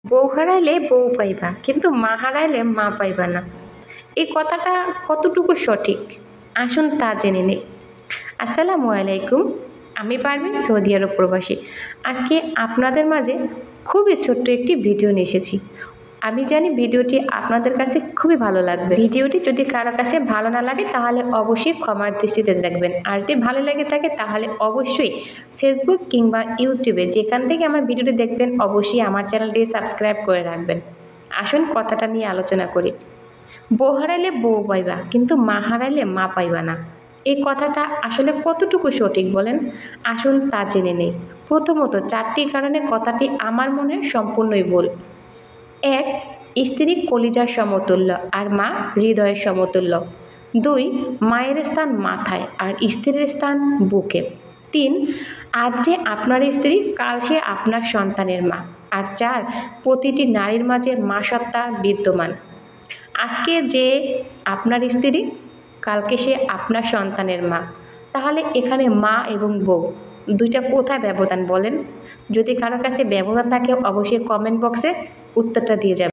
বউ হারাইলে বউ পাইবা কিন্তু মা হারাইলে মা পাইবা না। এই কথাটা কতটুকু সঠিক, আসুন তা জেনে নেই। আসসালামু আলাইকুম, আমি পারভিন, সৌদি আরব প্রবাসী। আজকে আপনাদের মাঝে খুবই ছোট্ট একটি ভিডিও নিয়ে এসেছি। আমি জানি ভিডিওটি আপনাদের কাছে খুবই ভালো লাগবে। ভিডিওটি যদি কারো কাছে ভালো না লাগে তাহলে অবশ্যই ক্ষমার দৃষ্টিতে দেখবেন, আর যদি ভালো লেগে থাকে তাহলে অবশ্যই ফেসবুক কিংবা ইউটিউবে যেখান থেকে আমার ভিডিওটি দেখবেন অবশ্যই আমার চ্যানেলটি সাবস্ক্রাইব করে রাখবেন। আসুন কথাটা নিয়ে আলোচনা করি। বউ হারাইলে বউ পাইবা কিন্তু মা হারাইলে মা পাইবা না। এই কথাটা আসলে কতটুকু সঠিক বলেন, আসুন তা জেনে নেই। প্রথমত 4টি কারণে কথাটি আমার মনে হয় সম্পূর্ণই ভুল। 1. স্ত্রী কলিজার সমতুল্য আর মা হৃদয়ের সমতুল্য। 2. মায়ের স্থান মাথায় আর স্ত্রীর স্থান বুকে। 3. আজ যে আপনার স্ত্রী কাল সে আপনার সন্তানের মা। আর 4. প্রতিটি নারীর মাঝে মা সত্তা বিদ্যমান। আজকে যে আপনার স্ত্রী কালকে সে আপনার সন্তানের মা। তাহলে এখানে মা এবং বউ দুইটা কোথায় ব্যবধান বলেন? যদি কারো কাছে ব্যবধান থাকে অবশ্যই কমেন্ট বক্সে উত্তরটা দিয়ে যাবেন।